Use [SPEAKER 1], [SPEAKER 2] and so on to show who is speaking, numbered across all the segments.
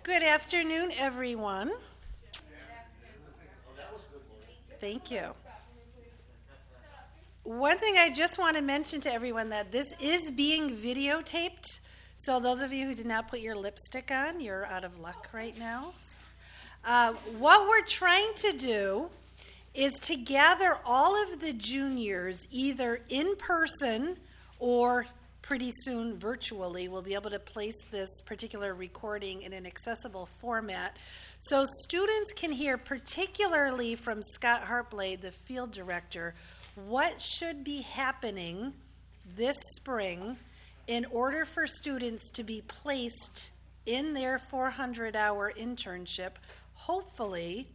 [SPEAKER 1] Good afternoon, everyone. Thank you. One thing I just want to mention to everyone that this is being videotaped. So those of you who did not put your lipstick on, you're out of luck right now. What we're trying to do is to gather all of the juniors either in person or pretty soon virtually. We'll be able to place this particular recording in an accessible format so students can hear, particularly from Scott Hartblade, the field director, what should be happening this spring in order for students to be placed in their 400-hour internship, hopefully,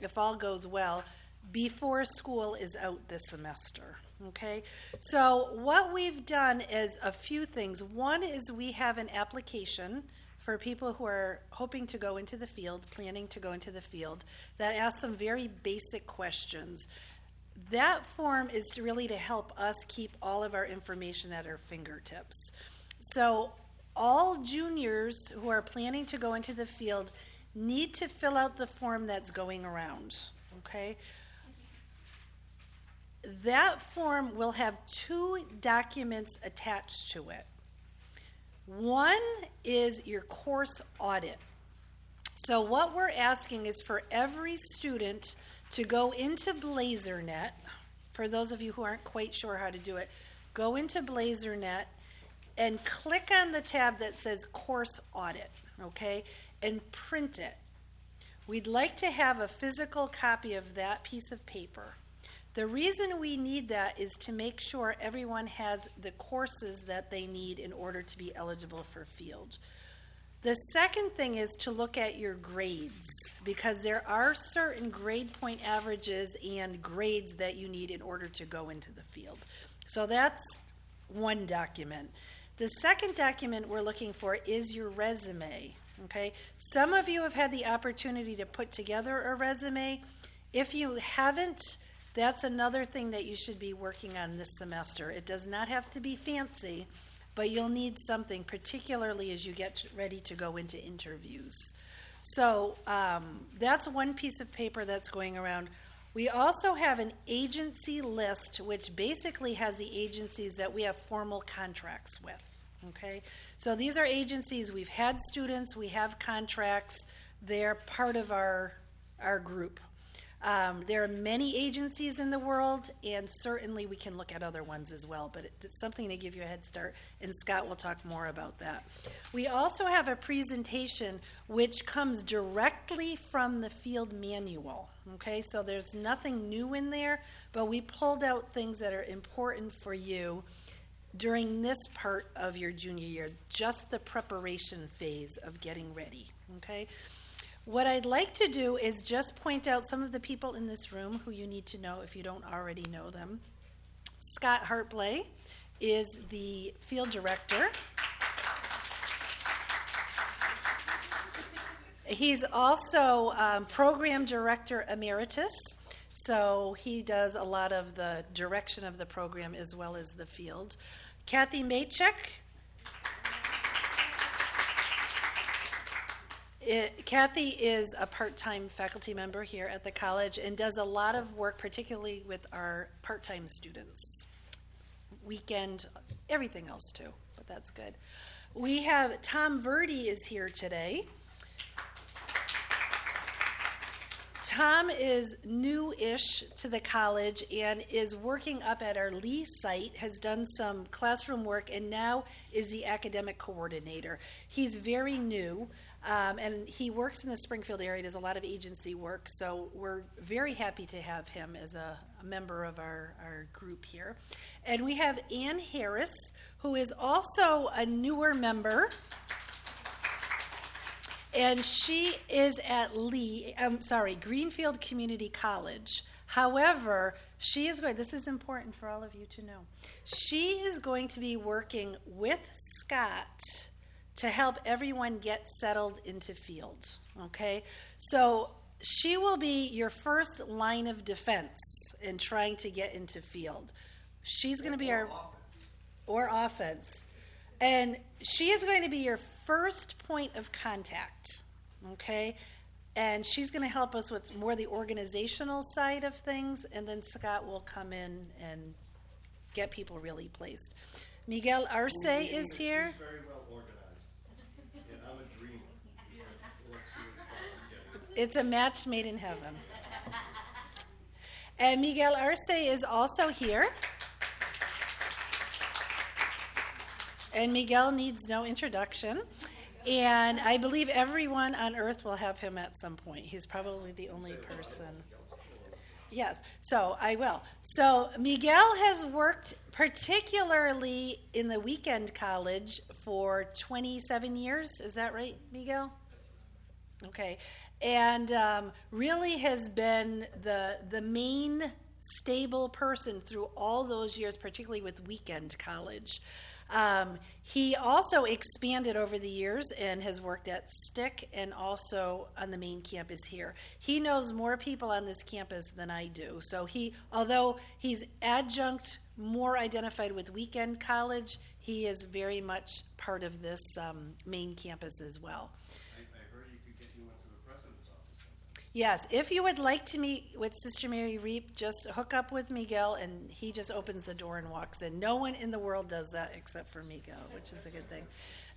[SPEAKER 1] if all goes well, before school is out this semester. Okay, so what we've done is a few things. One is we have an application for people who are hoping to go into the field, planning to go into the field, that asks some very basic questions. That form is really to help us keep all of our information at our fingertips. So all juniors who are planning to go into the field need to fill out the form that's going around, okay? That form will have two documents attached to it. One is your course audit. So what we're asking is for every student to go into BlazerNet. For those of you who aren't quite sure how to do it, go into BlazerNet and click on the tab that says Course Audit, okay, and print it. We'd like to have a physical copy of that piece of paper. The reason we need that is to make sure everyone has the courses that they need in order to be eligible for field. The second thing is to look at your grades, because there are certain grade point averages and grades that you need in order to go into the field. So that's one document. The second document we're looking for is your resume. Okay? Some of you have had the opportunity to put together a resume. If you haven't, that's another thing that you should be working on this semester. It does not have to be fancy, but you'll need something, particularly as you get ready to go into interviews. So that's one piece of paper that's going around. We also have an agency list, which basically has the agencies that we have formal contracts with. Okay? So these are agencies, we've had students, we have contracts, they're part of our group. There are many agencies in the world, and certainly we can look at other ones as well, but it's something to give you a head start, and Scott will talk more about that. We also have a presentation which comes directly from the field manual, okay? So there's nothing new in there, but we pulled out things that are important for you during this part of your junior year, just the preparation phase of getting ready, okay? What I'd like to do is just point out some of the people in this room who you need to know if you don't already know them. Scott Hartblade is the field director. He's also program director emeritus, so he does a lot of the direction of the program as well as the field. Kathy Maychek. Kathy is a part-time faculty member here at the college and does a lot of work, particularly with our part-time students. Weekend, everything else too, but that's good. We have Tom Verdi is here today. Tom is new-ish to the college and is working up at our Lee site, has done some classroom work, and now is the academic coordinator. He's very new. And he works in the Springfield area, does a lot of agency work, so we're very happy to have him as a member of our group here. And we have Ann Harris, who is also a newer member, and she is at Greenfield Community College. However, she is going, this is important for all of you to know, she is going to be working with Scott to help everyone get settled into field, okay? So she will be your first line of defense in trying to get into field. She's going to be or offense. And she is going to be your first point of contact, okay? And she's going to help us with more the organizational side of things, and then Scott will come in and get people really placed. Miguel Arce is here.
[SPEAKER 2] She's very well organized, and I'm a dreamer.
[SPEAKER 1] It's a match made in heaven. And Miguel Arce is also here. And Miguel needs no introduction. And I believe everyone on earth will have him at some point. He's probably the only person. Yes, so I will. So Miguel has worked particularly in the weekend college for 27 years. Is that right, Miguel? Okay. And really has been the main stable person through all those years, particularly with weekend college. He also expanded over the years and has worked at Stick and also on the main campus here. He knows more people on this campus than I do. So although he's adjunct, more identified with weekend college, he is very much part of this main campus as well.
[SPEAKER 2] I heard he could get you into the president's office sometime.
[SPEAKER 1] Yes, if you would like to meet with Sister Mary Reap, just hook up with Miguel, and he just opens the door and walks in. No one in the world does that except for Miguel, which is a good thing.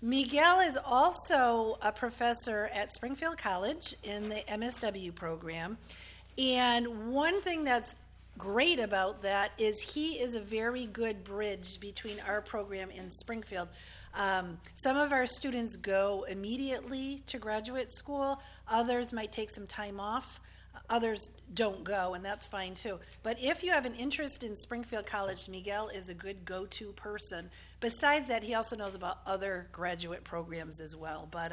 [SPEAKER 1] Miguel is also a professor at Springfield College in the MSW program, and one thing that's great about that is he is a very good bridge between our program and Springfield. Some of our students go immediately to graduate school. Others might take some time off. Others don't go, and that's fine too. But if you have an interest in Springfield College, Miguel is a good go-to person. Besides that, he also knows about other graduate programs as well. But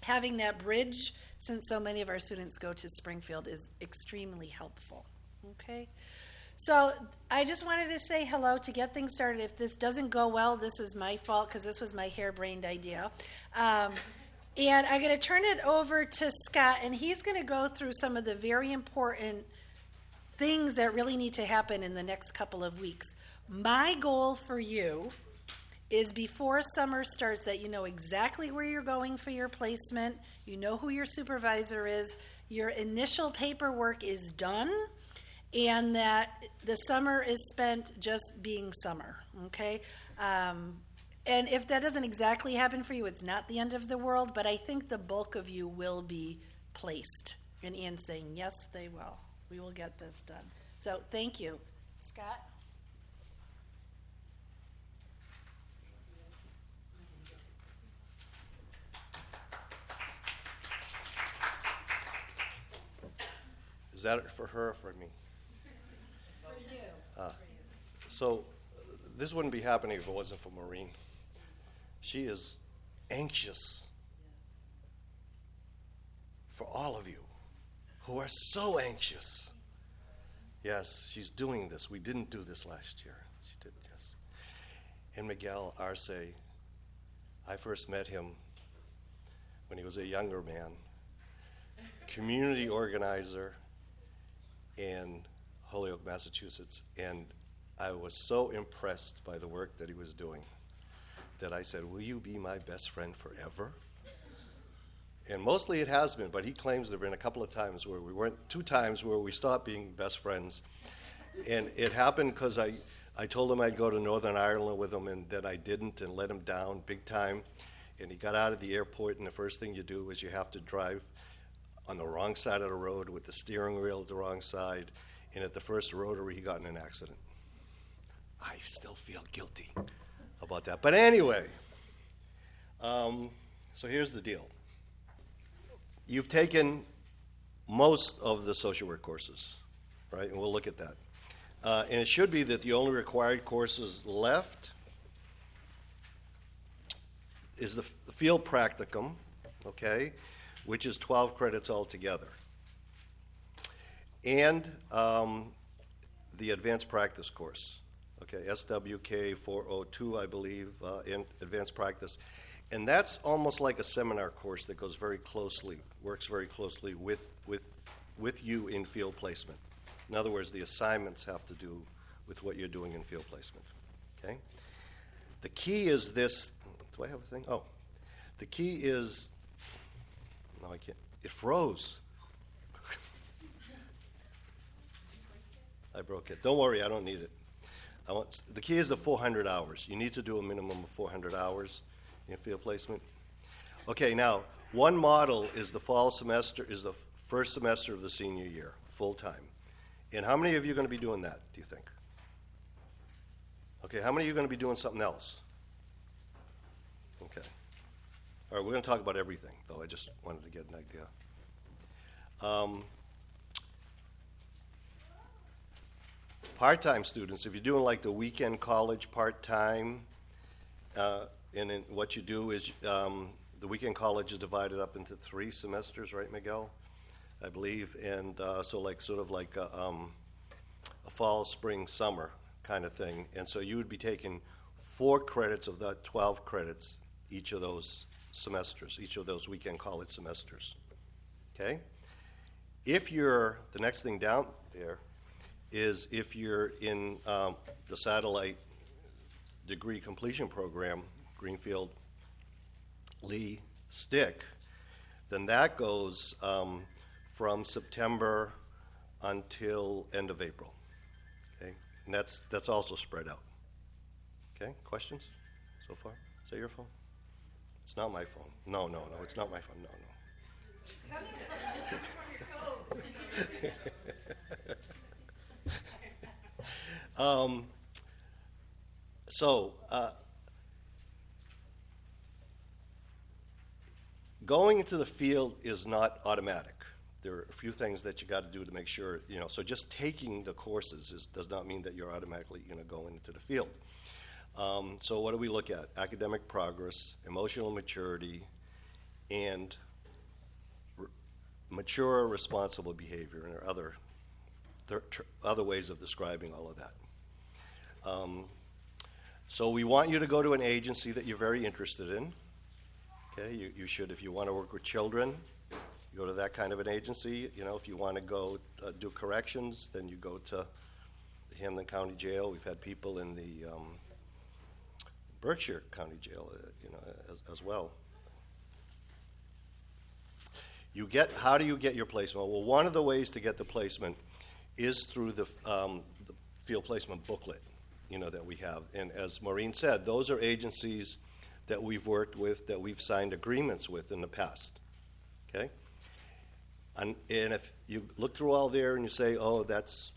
[SPEAKER 1] having that bridge, since so many of our students go to Springfield, is extremely helpful. Okay? So I just wanted to say hello to get things started. If this doesn't go well, this is my fault because this was my harebrained idea. And I'm going to turn it over to Scott, and he's going to go through some of the very important things that really need to happen in the next couple of weeks. My goal for you is before summer starts that you know exactly where you're going for your placement, you know who your supervisor is, your initial paperwork is done, and that the summer is spent just being summer, okay? And if that doesn't exactly happen for you, it's not the end of the world, but I think the bulk of you will be placed. And Ann's saying, yes, they will. We will get this done. So thank you. Scott?
[SPEAKER 2] Is that for her or for me?
[SPEAKER 1] It's for you.
[SPEAKER 2] So this wouldn't be happening if it wasn't for Maureen. She is anxious for all of you who are so anxious. Yes, she's doing this. We didn't do this last year. She did, yes. And Miguel Arce, I first met him when he was a younger man, community organizer in Holyoke, Massachusetts, and I was so impressed by the work that he was doing that I said, will you be my best friend forever? And mostly it has been, but he claims there have been a couple of times where we weren't, 2 times where we stopped being best friends. And it happened because I told him I'd go to Northern Ireland with him, and then I didn't and let him down big time. And he got out of the airport, and the first thing you do is you have to drive on the wrong side of the road with the steering wheel at the wrong side. And at the first rotary, he got in an accident. I still feel guilty about that. But anyway, so here's the deal. You've taken most of the social work courses, right? And we'll look at that. And it should be that the only required courses left is the field practicum, okay, which is 12 credits altogether. And the advanced practice course. Okay, SWK 402, I believe, in advanced practice. And that's almost like a seminar course that goes very closely, works very closely with you in field placement. In other words, the assignments have to do with what you're doing in field placement. Okay? The key is this. Do I have a thing? Oh. The key is, no, can't. It froze. I broke it. Don't worry, I don't need it. The key is the 400 hours. You need to do a minimum of 400 hours in field placement. Okay, now, one model is the fall semester, is the first semester of the senior year, full time. And how many of you are going to be doing that, do you think? Okay, how many of you are going to be doing something else? Okay. All right, we're going to talk about everything, though. I just wanted to get an idea. Part-time students, if you're doing like the weekend college part-time, and then what you do is the weekend college is divided up into 3 semesters, right, Miguel? I believe, and so like sort of like a fall, spring, summer kind of thing. And so you would be taking 4 credits of that 12 credits each of those semesters, each of those weekend college semesters. Okay? If you're, the next thing down there is if you're in the satellite degree completion program, Greenfield, Lee, Stick, then that goes from September until end of April. Okay, and that's also spread out. Okay, questions so far? Is that your phone? It's not my phone. No, it's not my phone. No.
[SPEAKER 1] It's coming. It's on your toes.
[SPEAKER 2] Going into the field is not automatic. There are a few things that you got to do to make sure, so just taking the courses does not mean that you're automatically going to go into the field. So what do we look at? Academic progress, emotional maturity, and mature, responsible behavior, and there are other ways of describing all of that. So we want you to go to an agency that you're very interested in. Okay, you should, if you want to work with children, you go to that kind of an agency. If you want to go do corrections, then you go to the Hamlin County Jail. We've had people in the Berkshire County Jail, as well. How do you get your placement? Well, one of the ways to get the placement is through the field placement booklet, that we have. And as Maureen said, those are agencies that we've worked with, that we've signed agreements with in the past. Okay? And if you look through all there and you say, oh, that's,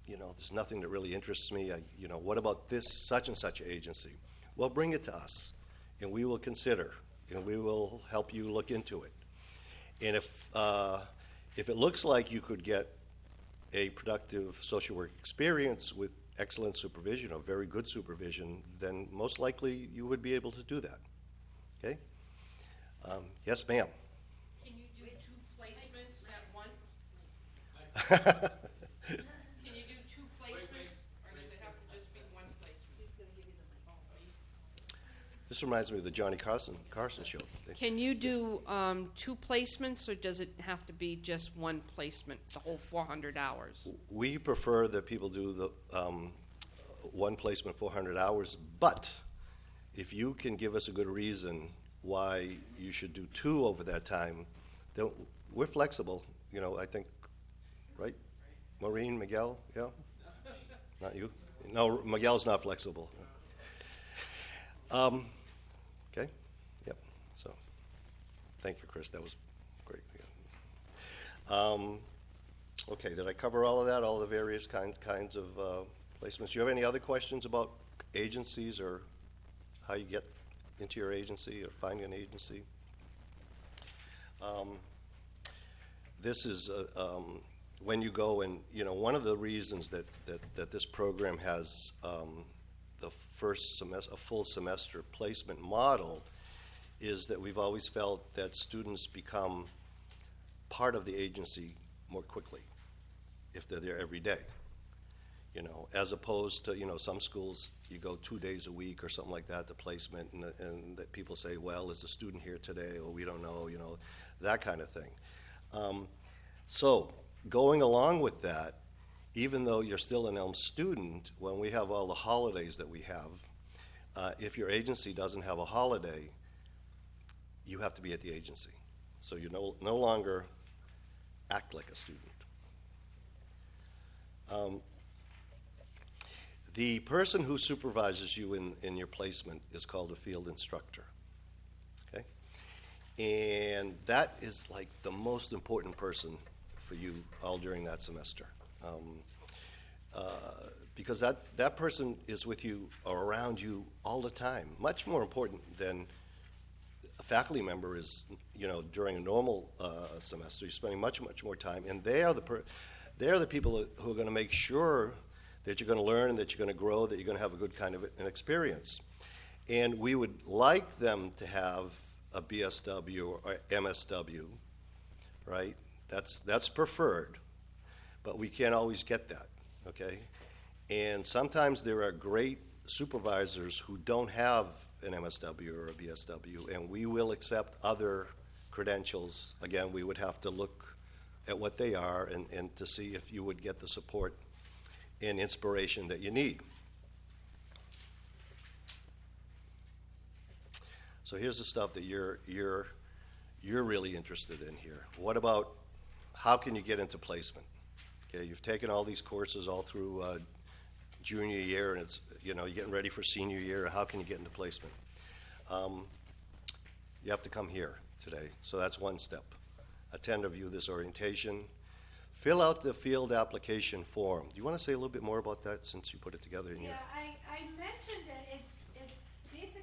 [SPEAKER 2] there's nothing that really interests me, what about this such and such agency? Well, bring it to us, and we will consider, and we will help you look into it. And if it looks like you could get a productive social work experience with excellent supervision or very good supervision, then most likely you would be able to do that. Okay? Yes, ma'am.
[SPEAKER 3] Can you do 2 placements at once? Can you do 2 placements, or does it have to just be 1 placement? He's going to give you the phone.
[SPEAKER 2] This reminds me of the Johnny Carson show.
[SPEAKER 3] Can you do 2 placements, or does it have to be just 1 placement, the whole 400 hours?
[SPEAKER 2] We prefer that people do the 1 placement 400 hours, but if you can give us a good reason why you should do 2 over that time, then we're flexible, I think, right? Maureen, Miguel, yeah? Not you? No, Miguel's not flexible. Okay, yep, so thank you, Chris, that was great. Yeah. Okay, did I cover all of that, all the various kinds of placements? Do you have any other questions about agencies or how you get into your agency or find an agency? This is when you go and, one of the reasons that this program has the first semester, a full semester placement model, is that we've always felt that students become part of the agency more quickly if they're there every day. As opposed to, some schools, you go 2 days a week or something like that to placement, and that people say, well, is the student here today? Or we don't know, that kind of thing. So going along with that, even though you're still an Elms student, when we have all the holidays that we have, if your agency doesn't have a holiday, you have to be at the agency. So you no longer act like a student. The person who supervises you in your placement is called a field instructor. Okay? And that is like the most important person for you all during that semester. Because that person is with you or around you all the time, much more important than a faculty member is, during a normal semester. You're spending much, much more time, and they are the people who are going to make sure that you're going to learn and that you're going to grow, that you're going to have a good kind of an experience. And we would like them to have a BSW or MSW, right? That's preferred, but we can't always get that, okay? And sometimes there are great supervisors who don't have an MSW or a BSW, and we will accept other credentials. Again, we would have to look at what they are and to see if you would get the support and inspiration that you need. So here's the stuff that you're really interested in here. What about how can you get into placement? Okay, you've taken all these courses all through junior year, and it's you're getting ready for senior year. How can you get into placement? You have to come here today. So that's one step. Attend or view this orientation. Fill out the field application form. Do you want to say a little bit more about that since you put it together in
[SPEAKER 1] Yeah,
[SPEAKER 2] here?
[SPEAKER 1] I mentioned that it's basically.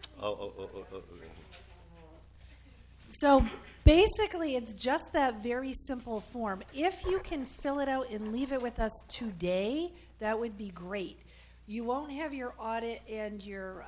[SPEAKER 1] So basically, it's just that very simple form. If you can fill it out and leave it with us today, that would be great. You won't have your audit and your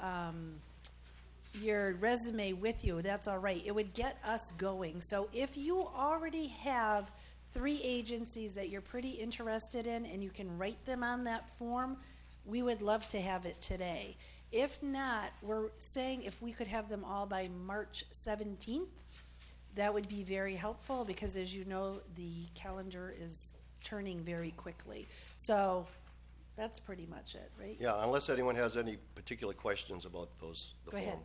[SPEAKER 1] resume with you. That's all right. It would get us going. So if you already have 3 agencies that you're pretty interested in and you can write them on that form, we would love to have it today. If not, we're saying if we could have them all by March 17th, that would be very helpful because, as you know, the calendar is turning very quickly. So that's pretty much it, right?
[SPEAKER 2] Yeah, unless anyone has any particular questions about the
[SPEAKER 1] Go
[SPEAKER 2] form.
[SPEAKER 1] ahead.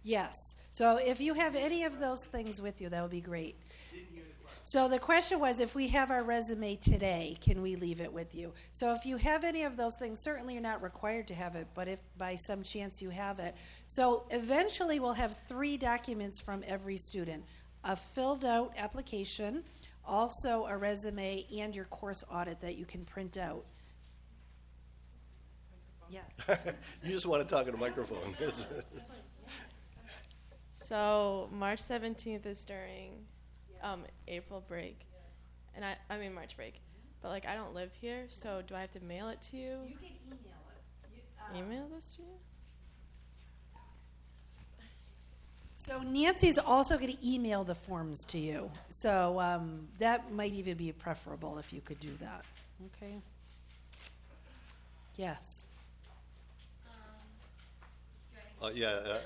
[SPEAKER 1] Yes. So if you have any of those things with you, that would be great. So the question was, if we have our resume today, can we leave it with you? So if you have any of those things, certainly you're not required to have it, but if by some chance you have it. So eventually we'll have 3 documents from every student: a filled out application, also a resume, and your course audit that you can print out. Yes.
[SPEAKER 2] You just want to talk in a microphone.
[SPEAKER 4] So March 17th is during April break, and I mean March break, but I don't live here, so do I have to mail it to you?
[SPEAKER 1] You can email it.
[SPEAKER 4] Email this to you?
[SPEAKER 1] So Nancy's also going to email the forms to you. So that might even be preferable if you could do that. Okay. Yes.
[SPEAKER 2] Yeah.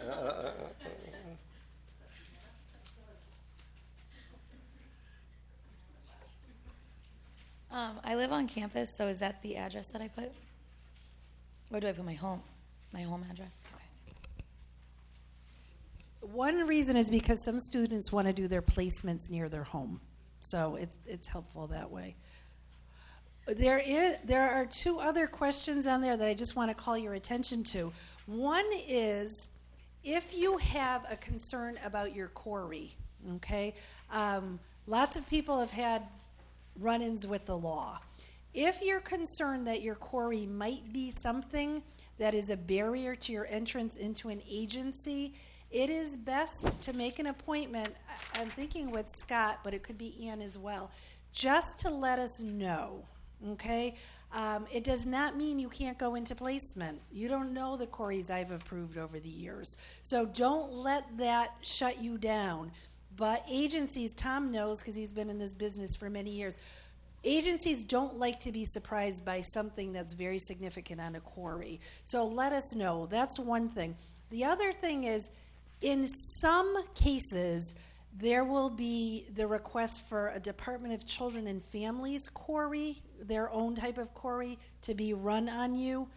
[SPEAKER 5] I live on campus, so is that the address that I put? Or do I put my home address? Okay.
[SPEAKER 1] One reason is because some students want to do their placements near their home. So it's helpful that way. There are 2 other questions on there that I just want to call your attention to. One is if you have a concern about your quarry, okay? Lots of people have had run-ins with the law. If you're concerned that your quarry might be something that is a barrier to your entrance into an agency, it is best to make an appointment. I'm thinking with Scott, but it could be Ann as well, just to let us know, okay? It does not mean you can't go into placement. You don't know the quarries I've approved over the years. So don't let that shut you down. But agencies, Tom knows because he's been in this business for many years, agencies don't like to be surprised by something that's very significant on a quarry. So let us know. That's one thing. The other thing is, in some cases, there will be the request for a Department of Children and Families quarry, their own type of quarry, to be run on you.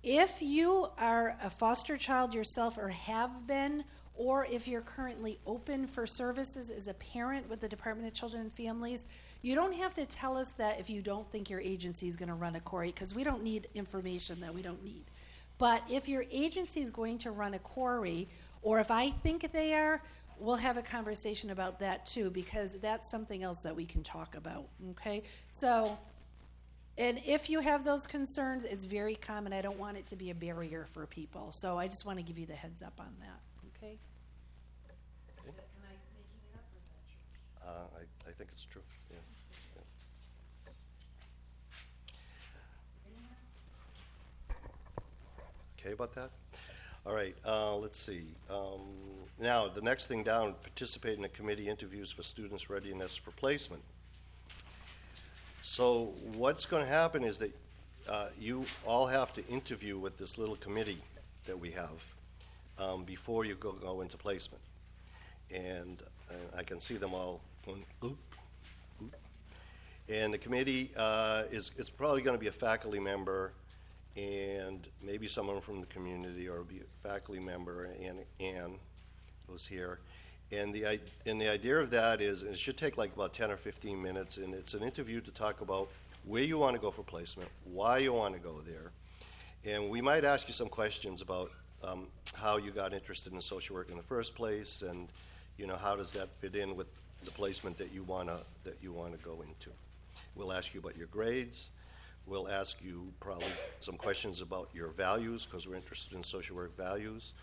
[SPEAKER 1] If you are a foster child yourself or have been, or if you're currently open for services as a parent with the Department of Children and Families, you don't have to tell us that if you don't think your agency is going to run a query, because we don't need information that we don't need. But if your agency is going to run a query, or if I think they are, we'll have a conversation about that too, because that's something else that we can talk about, okay? So, and if you have those concerns, it's very common. I don't want it to be a barrier for people. So I just want to give you the heads up on that, okay? Am I making it up, or is that true?
[SPEAKER 2] I think it's true, yeah. Okay about that? All right, let's see. Now, the next thing down, participate in the committee interviews for students' readiness for placement. So what's going to happen is that you all have to interview with this little committee that we have before you go into placement. And I can see them all going, boop, boop. And the committee is probably going to be a faculty member and maybe someone from the community, or be a faculty member, and Ann who's here. And the idea of that is, it should take like about 10 or 15 minutes, and it's an interview to talk about where you want to go for placement, why you want to go there, and we might ask you some questions about how you got interested in social work in the first place, and how does that fit in with the placement that you want to go into. We'll ask you about your grades. We'll ask you probably some questions about your values, because we're interested in social work values.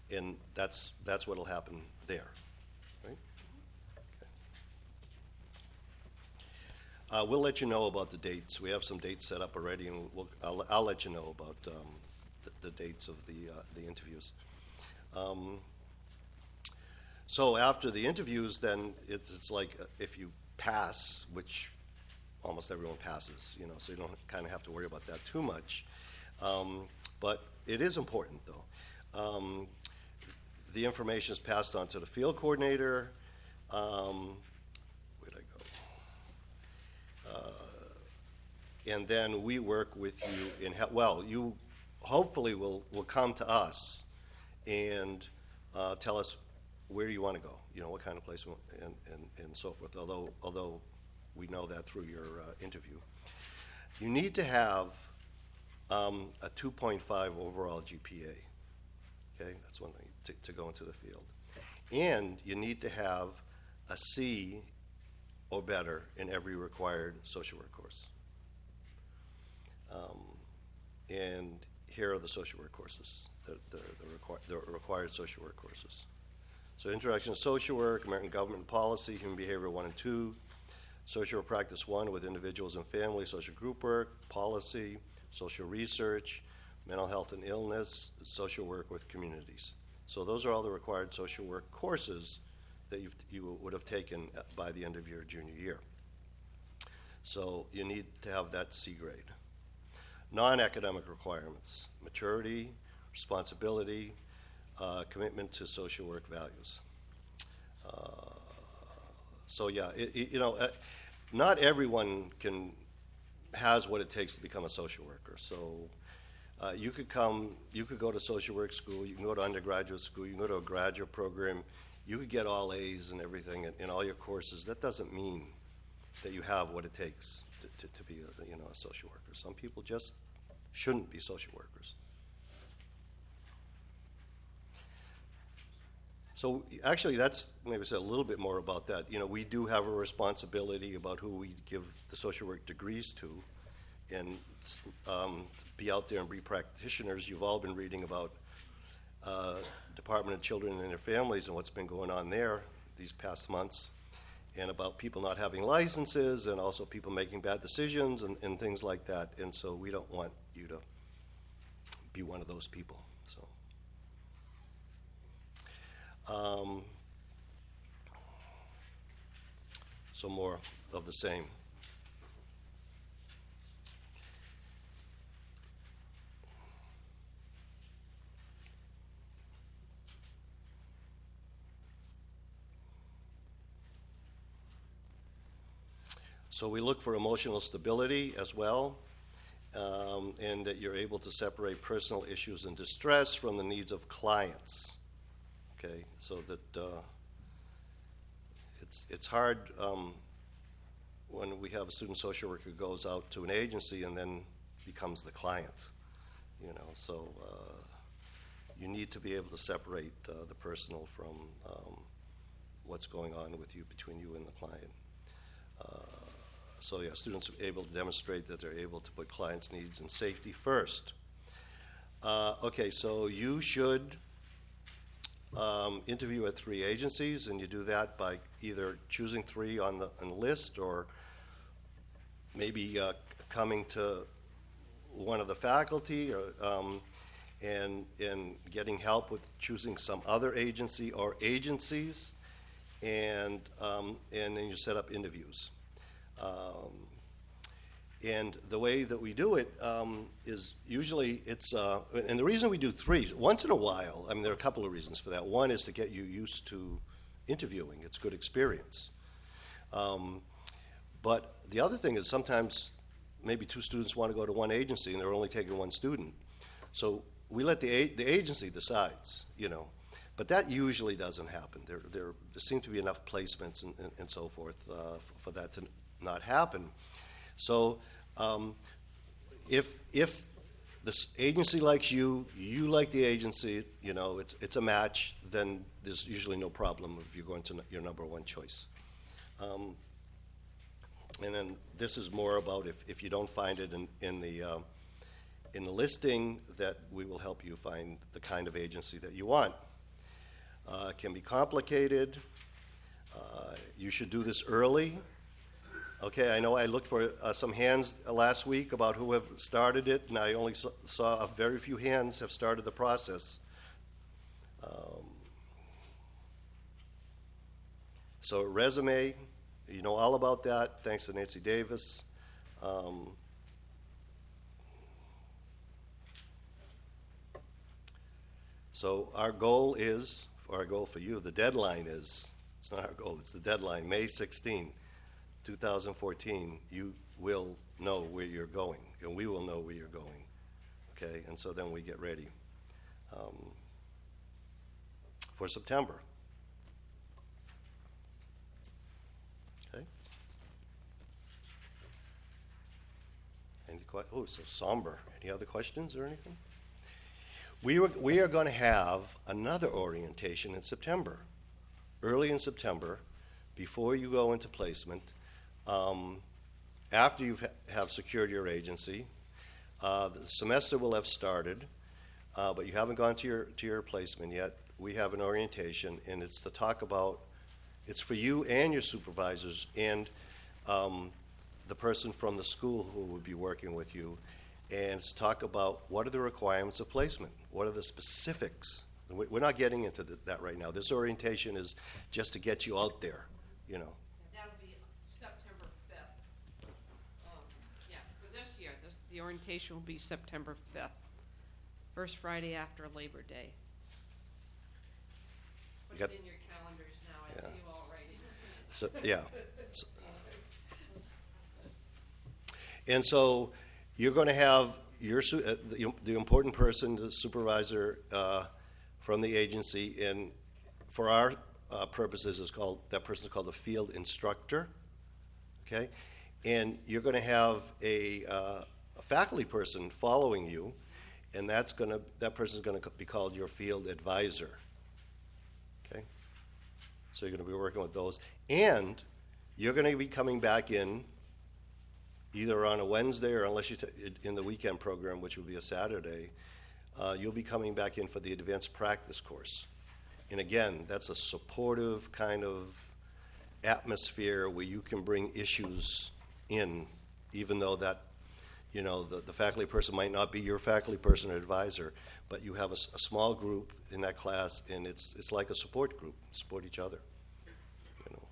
[SPEAKER 2] And that's what will happen there, right? Okay. We'll let you know about the dates. We have some dates set up already, and I'll let you know about the dates of the interviews. So after the interviews, then it's like if you pass, which almost everyone passes, so you don't kind of have to worry about that too much. But it is important, though. The information is passed on to the field coordinator. Where'd I go? And then we work with you you hopefully will come to us and tell us where do you want to go, what kind of placement and so forth, although we know that through your interview. You need to have a 2.5 overall GPA. Okay, that's one thing to go into the field. And you need to have a C or better in every required social work course. And here are the social work courses, the required social work courses. So Introduction to Social Work, American Government Policy, Human Behavior 1 and 2, Social Work Practice 1 with individuals and families, social group work, policy, social research, mental health and illness, social work with communities. So those are all the required social work courses that you would have taken by the end of your junior year. So you need to have that C grade. Non-academic requirements: maturity, responsibility, commitment to social work values. So yeah, not everyone has what it takes to become a social worker. So you could go to social work school, you can go to undergraduate school, you can go to a graduate program, you could get all A's and everything in all your courses. That doesn't mean that you have what it takes to be a social worker. Some people just shouldn't be social workers. So actually, that's maybe say a little bit more about that. We do have a responsibility about who we give the social work degrees to, and be out there and be practitioners. You've all been reading about Department of Children and their Families and what's been going on there these past months, and about people not having licenses, and also people making bad decisions and things like that. And so we don't want you to be one of those people. So more of the same. So we look for emotional stability as well, and that you're able to separate personal issues and distress from the needs of clients. okay? So that it's hard when we have a student social worker who goes out to an agency and then becomes the client, you know. So you need to be able to separate the personal from what's going on with you, between you and the client. So yeah, students are able to demonstrate that they're able to put clients' needs and safety first. Okay, so you should interview at 3 agencies, and you do that by either choosing 3 on the list, or maybe coming to one of the faculty, or, and getting help with choosing some other agency or agencies, and then you set up interviews. And the way that we do it is usually it's, and the reason we do 3, once in a while, I mean, there are a couple of reasons for that. One is to get you used to interviewing. It's good experience. But the other thing is sometimes maybe 2 students want to go to one agency and they're only taking 1 student. So we let the agency decides, you know. But that usually doesn't happen. There seem to be enough placements and so forth for that to not happen. So if this agency likes you, you like the agency, you know, it's a match, then there's usually no problem if you're going to your number 1 choice. And then this is more about if you don't find it in the listing, that we will help you find the kind of agency that you want. It can be complicated. You should do this early. Okay, I know I looked for some hands last week about who have started it, and I only saw a very few hands have started the process. So resume, you know all about that, thanks to Nancy Davis. So our goal for you, the deadline is, it's not our goal, it's the deadline, May 16, 2014, you will know where you're going, and we will know where you're going, okay? And so then we get ready for September, okay? Oh, so somber. Any other questions or anything? We are going to have another orientation in September, early in September, before you go into placement. After you have secured your agency, the semester will have started, but you haven't gone to your placement yet. We have an orientation, and it's to talk about, it's for you and your supervisors and the person from the school who will be working with you, and it's to talk about what are the requirements of placement, what are the specifics. We're not getting into that right now. This orientation is just to get you out there, you know.
[SPEAKER 3] That'll be September 5th. For this year, the orientation will be September 5th, first Friday after Labor Day. Put it in your calendars now. I see you all writing.
[SPEAKER 2] So, yeah. And so you're going to have the important person, the supervisor from the agency, and for our purposes, that person is called a field instructor. Okay, and you're going to have a faculty person following you, and that person is going to be called your field advisor. Okay, so you're going to be working with those, and you're going to be coming back in either on a Wednesday or unless you in the weekend program, which will be a Saturday, you'll be coming back in for the advanced practice course. And again, that's a supportive kind of atmosphere where you can bring issues in, even though that, you know, the faculty person might not be your faculty person or advisor, but you have a small group in that class, and it's like a support group, support each other, you know.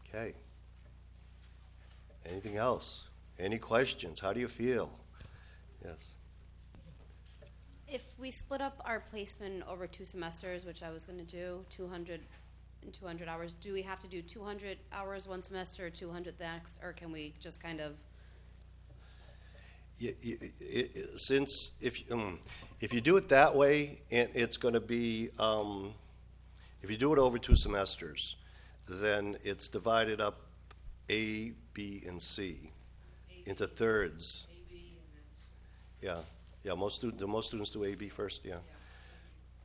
[SPEAKER 2] Okay. Anything else? Any questions? How do you feel? Yes.
[SPEAKER 6] If we split up our placement over 2 semesters, which I was going to do, 200 and 200 hours, do we have to do 200 hours one semester or 200 the next, or can we just kind of?
[SPEAKER 2] Since if you do it that way, it's going to be if you do it over 2 semesters, then it's divided up A, B, and C into thirds. Yeah, most students do A, B first. Yeah.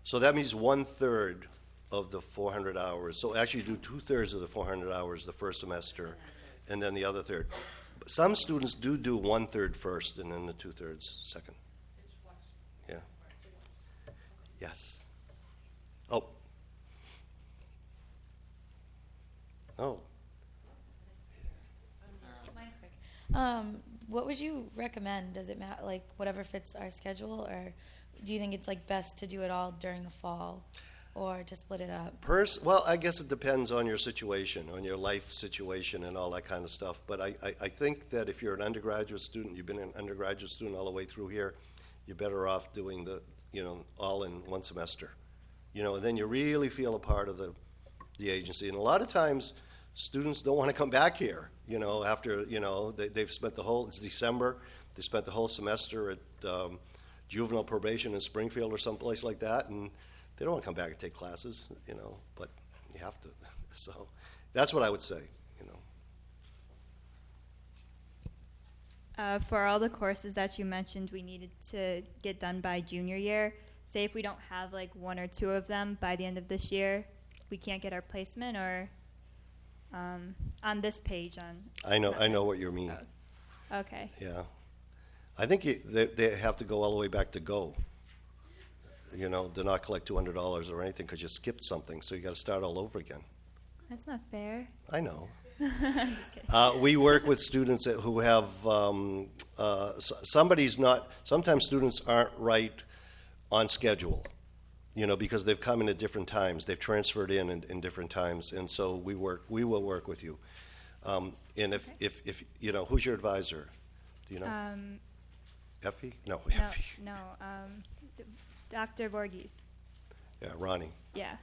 [SPEAKER 2] So that means 1/3 of the 400 hours. So actually, you do 2/3 of the 400 hours the first semester, and then the other third. Some students do 1/3 first, and then the 2/3 second. Yeah. Yes. Oh. Oh.
[SPEAKER 5] Mine's quick. What would you recommend? Does it matter, like whatever fits our schedule, or do you think it's like best to do it all during the fall, or to split it up?
[SPEAKER 2] Well, I guess it depends on your situation, on your life situation, and all that kind of stuff. But I think that if you're an undergraduate student, you've been an undergraduate student all the way through here, you're better off doing all in one semester. And then you really feel a part of the agency. And a lot of times, students don't want to come back here. After they've spent it's December. They spent the whole semester at juvenile probation in Springfield or someplace like that, and they don't want to come back and take classes. But you have to. So that's what I would say.
[SPEAKER 7] For all the courses that you mentioned we needed to get done by junior year, say if we don't have like 1 or 2 of them by the end of this year, we can't get our placement, or on this page
[SPEAKER 2] I know what you mean.
[SPEAKER 7] Oh. Okay.
[SPEAKER 2] Yeah. I think they have to go all the way back to go. Do not collect $200 or anything because you skipped something, so you got to start all over again.
[SPEAKER 7] That's not fair.
[SPEAKER 2] I know.
[SPEAKER 7] I'm just kidding.
[SPEAKER 2] We work with students who have sometimes students aren't right on schedule, because they've come in at different times. They've transferred in different times, and so we will work with you. And if who's your advisor? Do you know? Effie? No, Effie.
[SPEAKER 7] No. Dr. Voorhees.
[SPEAKER 2] Yeah, Ronnie.
[SPEAKER 7] Yeah.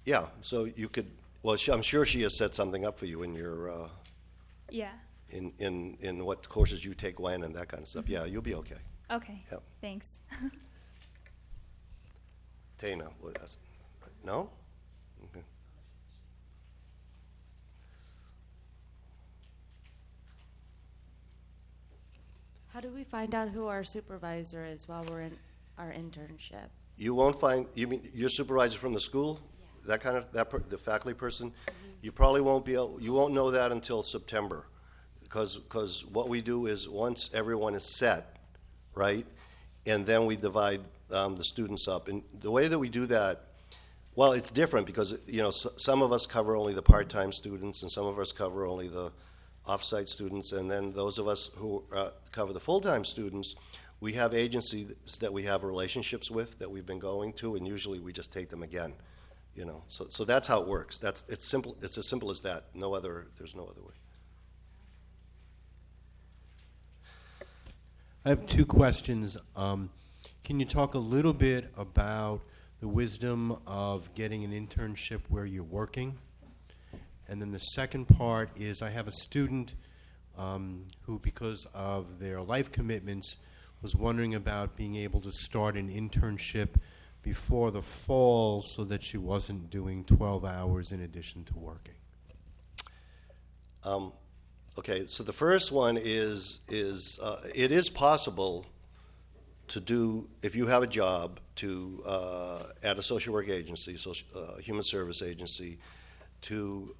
[SPEAKER 2] Yeah, so you could. Well, I'm sure she has set something up for you in your.
[SPEAKER 7] Yeah.
[SPEAKER 2] In what courses you take when and that kind of stuff.
[SPEAKER 7] Mm-hmm.
[SPEAKER 2] Yeah, you'll be okay.
[SPEAKER 7] Okay.
[SPEAKER 2] Yep.
[SPEAKER 7] Thanks.
[SPEAKER 2] Tana, no? Okay.
[SPEAKER 8] How do we find out who our supervisor is while we're in our internship?
[SPEAKER 2] You won't find. You mean your supervisor from the school? Yeah. The faculty person. Mm-hmm. You probably won't be able. You won't know that until September, because what we do is once everyone is set, right, and then we divide the students up. And the way that we do that, well, it's different because some of us cover only the part-time students, and some of us cover only the off-site students, and then those of us who cover the full-time students, we have agencies that we have relationships with that we've been going to, and usually we just take them again. So that's how it works. It's simple. It's as simple as that. There's no other way.
[SPEAKER 9] I have 2 questions. Can you talk a little bit about the wisdom of getting an internship where you're working? And then the second part is I have a student who, because of their life commitments, was wondering about being able to start an internship before the fall so that she wasn't doing 12 hours in addition to working.
[SPEAKER 2] Okay, so the first one is it is possible to do, if you have a job, to at a social work agency, human service agency, to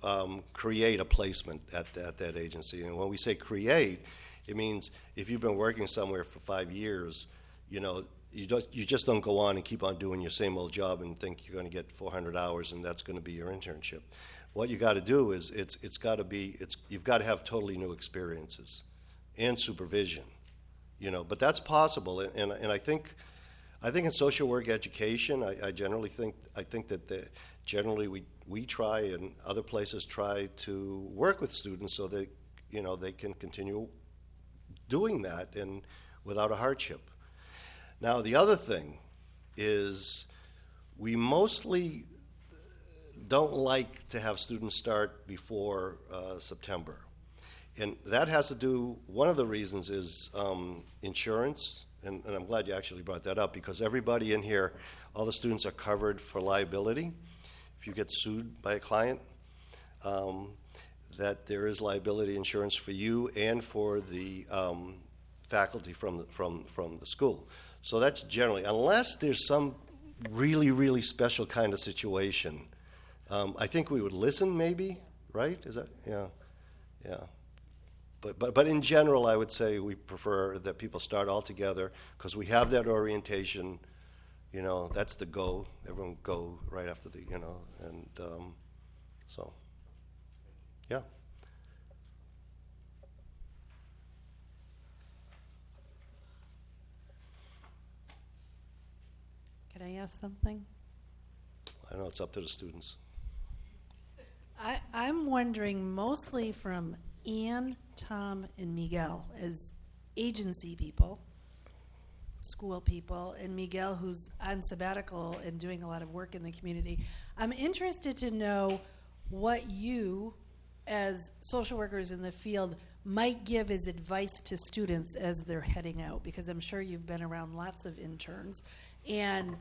[SPEAKER 2] create a placement at that agency. And when we say create, it means if you've been working somewhere for 5 years, you just don't go on and keep on doing your same old job and think you're going to get 400 hours and that's going to be your internship. What you got to do is you've got to have totally new experiences and supervision, But that's possible, and I think in social work education, I think that generally we try, and other places try to work with students so that they can continue doing that and without a hardship. Now the other thing is we mostly don't like to have students start before September. And that has to do, one of the reasons is insurance, and I'm glad you actually brought that up, because everybody in here, all the students are covered for liability. If you get sued by a client, that there is liability insurance for you and for the faculty from the school. So that's generally, unless there's some really, really special kind of situation, I think we would listen maybe, right? Is that, yeah. But in general, I would say we prefer that people start all together because we have that orientation. You know, that's the go. Everyone go right after the, you know, and so, yeah.
[SPEAKER 10] Can I ask something?
[SPEAKER 2] I know it's up to the students.
[SPEAKER 1] I'm wondering mostly from Ann, Tom, and Miguel as agency people, school people, and Miguel, who's on sabbatical and doing a lot of work in the community. I'm interested to know what you, as social workers in the field, might give as advice to students as they're heading out, because I'm sure you've been around lots of interns. And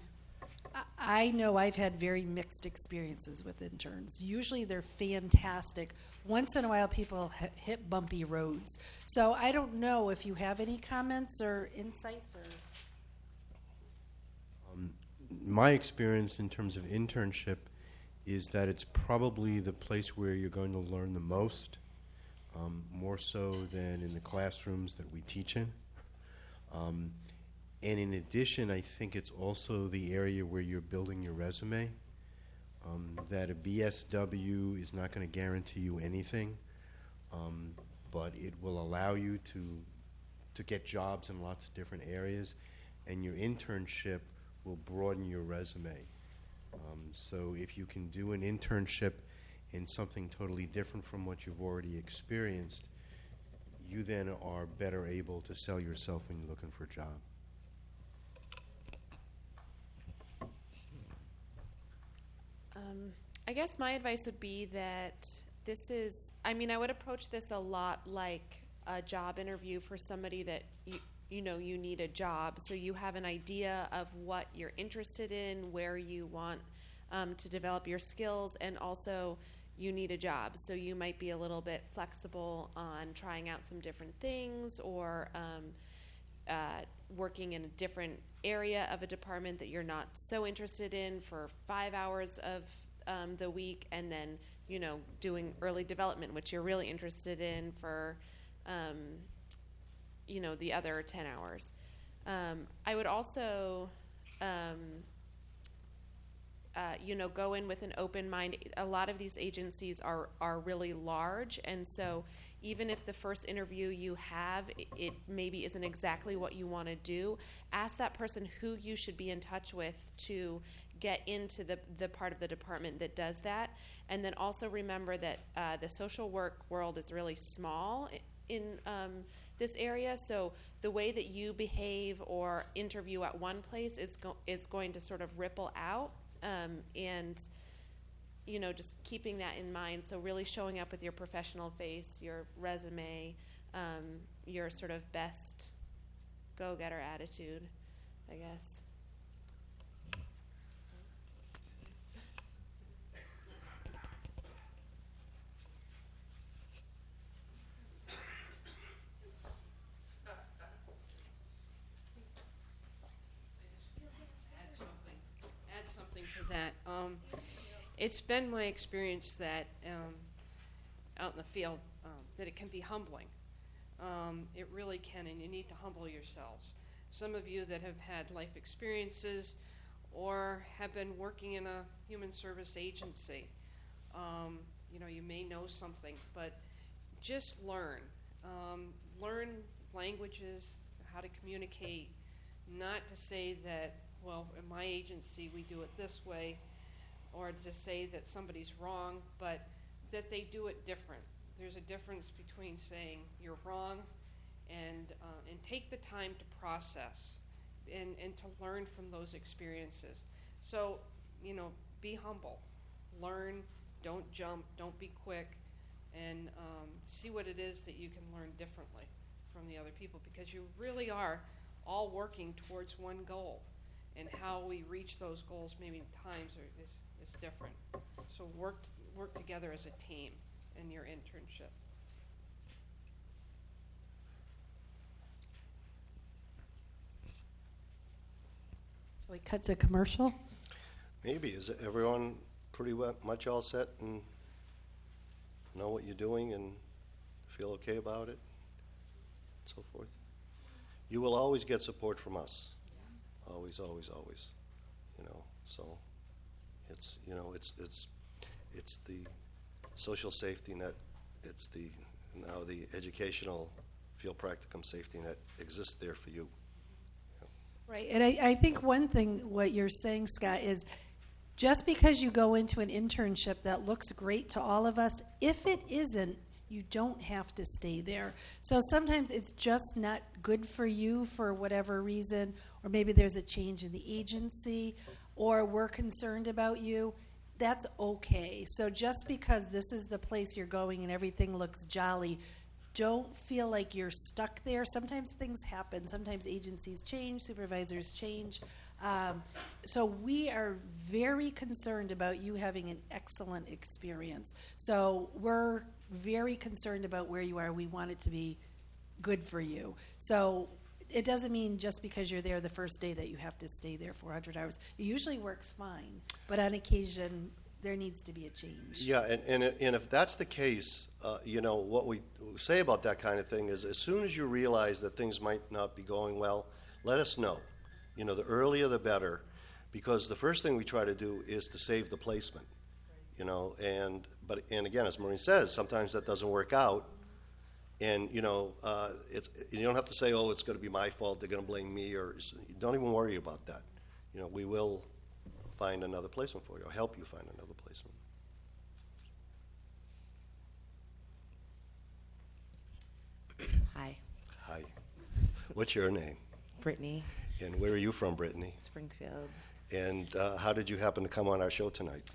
[SPEAKER 1] I know I've had very mixed experiences with interns. Usually they're fantastic. Once in a while people hit bumpy roads. So I don't know if you have any comments or insights. Or
[SPEAKER 9] My experience in terms of internship is that it's probably the place where you're going to learn the most, more so than in the classrooms that we teach in. And in addition, I think it's also the area where you're building your resume. That a BSW is not going to guarantee you anything, but it will allow you to get jobs in lots of different areas, and your internship will broaden your resume. So if you can do an internship in something totally different from what you've already experienced, you then are better able to sell yourself when you're looking for a job.
[SPEAKER 4] I guess my advice would be that this is, I mean, I would approach this a lot like a job interview for somebody that you know you need a job. So you have an idea of what you're interested in, where you want to develop your skills, and also you need a job. So you might be a little bit flexible on trying out some different things, or working in a different area of a department that you're not so interested in for 5 hours of the week, and then, you know, doing early development, which you're really interested in, for, you know, the other 10 hours. I would also, you know, go in with an open mind. A lot of these agencies are really large, and so even if the first interview you have, it maybe isn't exactly what you want to do, ask that person who you should be in touch with to get into the part of the department that does that. And then also remember that the social work world is really small in this area, so the way that you behave or interview at one place is going to sort of ripple out, and you know, just keeping that in mind. So really showing up with your professional face, your resume, your sort of best go-getter attitude, I guess.
[SPEAKER 3] Add something to that. It's been my experience that out in the field that it can be humbling. It really can, and you need to humble yourselves. Some of you that have had life experiences or have been working in a human service agency, you know, you may know something, but just learn. Learn languages, how to communicate, not to say that, well, in my agency we do it this way, or to say that somebody's wrong, but that they do it different. There's a difference between saying you're wrong and take the time to process and to learn from those experiences. So, you know, be humble. Learn, don't jump, don't be quick. and see what it is that you can learn differently from the other people, because you really are all working towards one goal, and how we reach those goals maybe times is different. So work together as a team in your internship.
[SPEAKER 10] Shall we cut to commercial?
[SPEAKER 2] Maybe. Is everyone pretty much all set and know what you're doing and feel okay about it, and so forth? You will always get support from us. Always, always, always. So it's it's the social safety net. It's now the educational field practicum safety net exists there for you.
[SPEAKER 1] Right, and I think one thing what you're saying, Scott, is just because you go into an internship that looks great to all of us, if it isn't, you don't have to stay there. So sometimes it's just not good for you for whatever reason, or maybe there's a change in the agency, or we're concerned about you. That's okay. So just because this is the place you're going and everything looks jolly, don't feel like you're stuck there. Sometimes things happen. Sometimes agencies change, supervisors change. So we are very concerned about you having an excellent experience. So we're very concerned about where you are. We want it to be good for you. So it doesn't mean just because you're there the first day that you have to stay there 400 hours. It usually works fine, but on occasion there needs to be a change.
[SPEAKER 2] Yeah, and if that's the case, what we say about that kind of thing is, as soon as you realize that things might not be going well, let us know. The earlier the better, because the first thing we try to do is to save the placement. And again, as Maureen says, sometimes that doesn't work out, and you don't have to say, oh, it's going to be my fault, they're going to blame me, or don't even worry about that. We will find another placement for you, or help you find another placement.
[SPEAKER 8] Hi,
[SPEAKER 2] Hi. What's your name?
[SPEAKER 8] Brittany,
[SPEAKER 2] And where are you from, Brittany?
[SPEAKER 8] Springfield.
[SPEAKER 2] And how did you happen to come on our show tonight?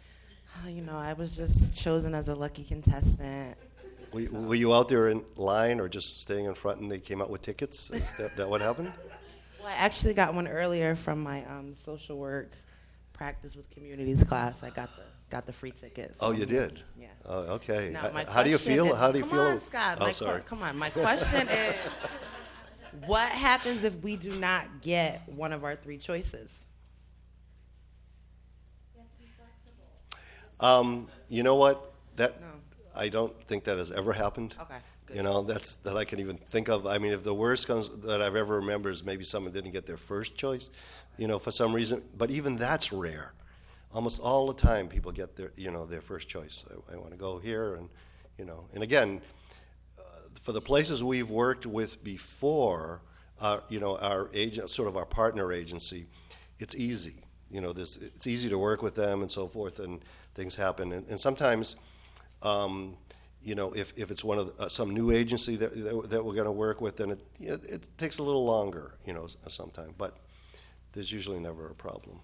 [SPEAKER 8] I was just chosen as a lucky contestant.
[SPEAKER 2] Were you out there in line or just staying in front and they came out with tickets? Is that what happened?
[SPEAKER 8] Well, I actually got one earlier from my social work practice with communities class. I got the free tickets.
[SPEAKER 2] Oh, you did?
[SPEAKER 8] Yeah.
[SPEAKER 2] Oh, okay.
[SPEAKER 8] Now, my
[SPEAKER 2] How do you
[SPEAKER 8] question
[SPEAKER 2] feel?
[SPEAKER 8] is-
[SPEAKER 2] How do you
[SPEAKER 8] come
[SPEAKER 2] feel?
[SPEAKER 8] on, Scott.
[SPEAKER 2] Oh, sorry.
[SPEAKER 8] Come on. My question is, what happens if we do not get one of our three choices?
[SPEAKER 2] You know what?
[SPEAKER 8] No.
[SPEAKER 2] I don't think that has ever happened.
[SPEAKER 8] Okay. Good.
[SPEAKER 2] That I can even think of. I mean, if the worst comes that I've ever remembered is maybe someone didn't get their first choice, for some reason. But even that's rare. Almost all the time, people get their first choice. I want to go here, and and again, for the places we've worked with before, our agent, sort of our partner agency, it's easy. It's easy to work with them and so forth, and things happen. And sometimes, if it's one of some new agency that we're going to work with, then it takes a little longer, sometimes. But there's usually never a problem.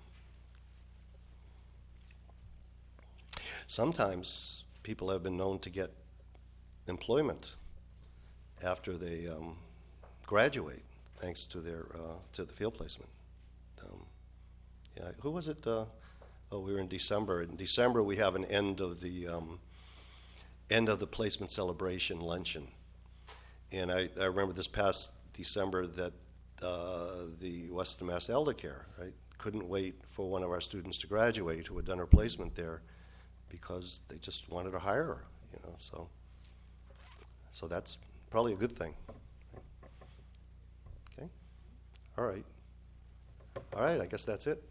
[SPEAKER 2] Sometimes people have been known to get employment after they graduate, thanks to their to the field placement. Who was it? We were in December. In December, we have an end of the placement celebration luncheon, and I remember this past December that the Western Mass Elder Care couldn't wait for one of our students to graduate who had done her placement there, because they just wanted to hire her. So that's probably a good thing. Okay. All right. I guess that's it.